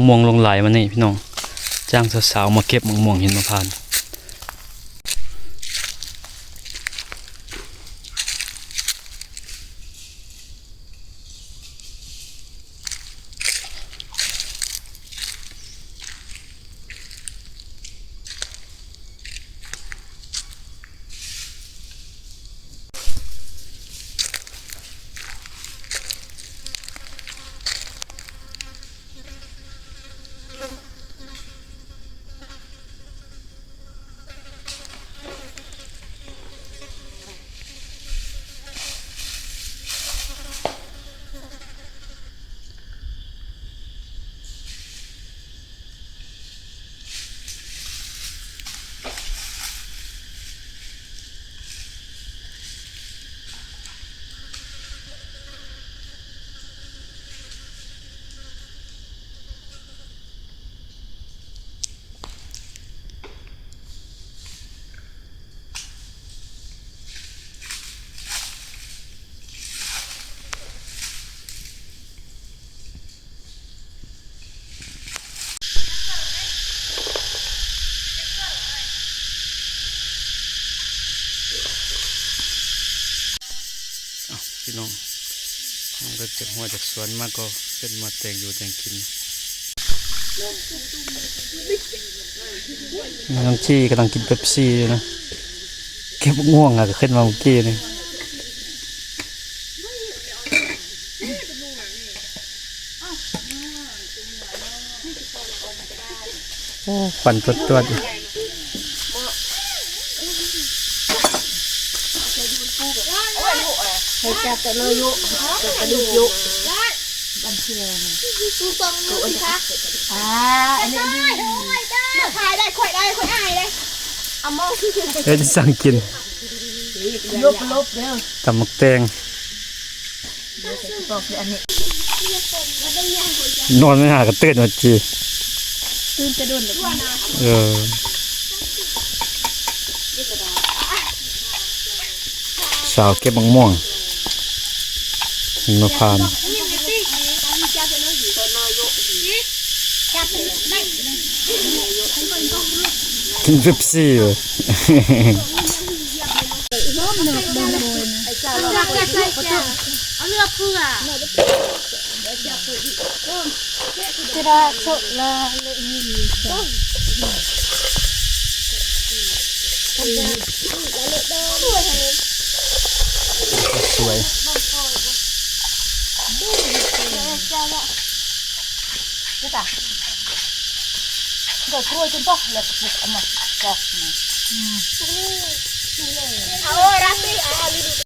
ม่วงลงไหลมานี่พี่น้องจ้างสาวๆมาเก็บมะม่วงหินมะพร้าวพี่น้องเราเก็บหัวจากสวนมาก็เป็นมาแต่งอยู่แต่งกินน้องจี้กำลังกินเป๊ปซี่นะเก็บง่วงอ่ะก็ขึ้นมาเมื่อกี้นี่โอ้ควันตัวให้จับแต่เลยยุจับแต่ดูยุบันเชียร์ดูทรงดูสิคะอันนี้มาถ่ายได้ข่อยได้ข่อยอายเลยเอามองที่คือ เดี๋ยวจะสั่งกินลบเด้อ ตำมักแตงนอนไม่หากระเตื้อนมาจี ตื่นจะโดนเลยสาวเก็บมะม่วงหินมะพร้าวกินเป๊ปซี่เลยเอาเลือกเพื่อจะได้โชคละเลยนี่สวยก็ครัวจนต้องเลยเอามาปอกมาเอารับดิเอาดู